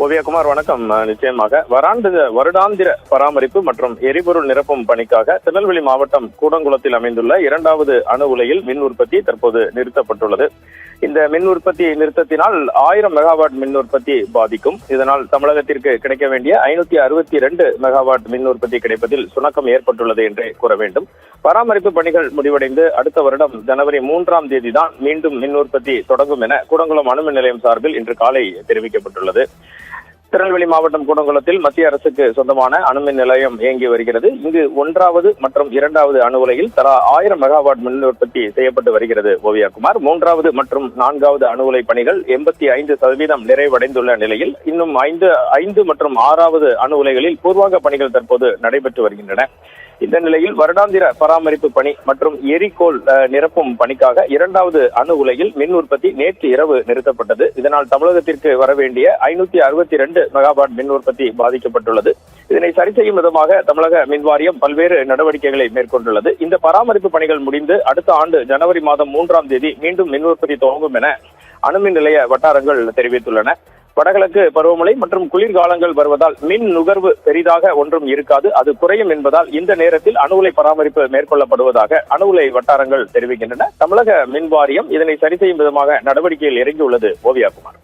ஓவியகுமார் வணக்கம். நிச்சயமாக வருடாந்திர பராமரிப்பு மற்றும் எரிபொருள் நிரப்பும் பணிக்காக திருநெல்வேலி மாவட்டம் கூடங்குளத்தில் அமைந்துள்ள 2வது அணு உலையில் மின் உற்பத்தி தற்போது நிறுத்தப்பட்டுள்ளது. இந்த மின் உற்பத்தி நிறுத்தத்தினால் 1000 மெகாவாட் மின் உற்பத்தி பாதிக்கும். இதனால் தமிழகத்திற்கு கிடைக்க வேண்டிய 562 மெகாவாட் மின் உற்பத்தி கிடைப்பதில் சுணக்கம் ஏற்பட்டுள்ளது என்றே கூற வேண்டும். பராமரிப்பு பணிகள் முடிவடைந்து அடுத்த வருடம் ஜனவரி 3ஆம் தேதி தான் மீண்டும் மின் உற்பத்தி தொடங்கும் என கூடங்குளம் அணுமின் நிலையம் சார்பில் இன்று காலை தெரிவிக்கப்பட்டுள்ளது. திருநெல்வேலி மாவட்டம் கூடங்குளத்தில் மத்திய அரசுக்கு சொந்தமான அணுமின் நிலையம் இயங்கி வருகிறது. இங்கு 1வது மற்றும் 2வது அணு உலையில் தலா 1000 மெகாவாட் மின் உற்பத்தி செய்யப்பட்டு வருகிறது. ஓவியகுமார், 3வது மற்றும் 4வது அணு உலை பணிகள் 85% நிறைவடைந்துள்ள நிலையில் இன்னும் 5 மற்றும் 6வது அணு உலைகளில் பூர்வாங்க பணிகள் தற்போது நடைபெற்று வருகின்றன. இந்த நிலையில் வருடாந்திர பராமரிப்பு பணி மற்றும் எரிகோல் நிரப்பும் பணிக்காக 2வது அணு உலையில் மின் உற்பத்தி நேற்று இரவு நிறுத்தப்பட்டது. இதனால் தமிழகத்திற்கு வரவேண்டிய 562 மெகாவாட் மின் உற்பத்தி பாதிக்கப்பட்டுள்ளது. இதனை சரி செய்யும் விதமாக தமிழக மின்வாரியம் பல்வேறு நடவடிக்கைகளை மேற்கொண்டுள்ளது. இந்த பராமரிப்பு பணிகள் முடிந்து அடுத்த ஆண்டு ஜனவரி மாதம் 3ஆம் தேதி மீண்டும் மின் உற்பத்தி துவங்கும் என அணுமின் நிலைய வட்டாரங்கள் தெரிவித்துள்ளன. வடகிழக்கு பருவமழை மற்றும் குளிர்காலங்கள் வருவதால் மின் நுகர்வு பெரிதாக ஒன்றும் இருக்காது, அது குறையும் என்பதால் இந்த நேரத்தில் அணு உலை பராமரிப்பு மேற்கொள்ளப்படுவதாக அணு உலை வட்டாரங்கள் தெரிவிக்கின்றன. தமிழக மின் வாரியம் இதனை சரி செய்யும் விதமாக நடவடிக்கையில் இறங்கியுள்ளது. ஓவியகுமார்.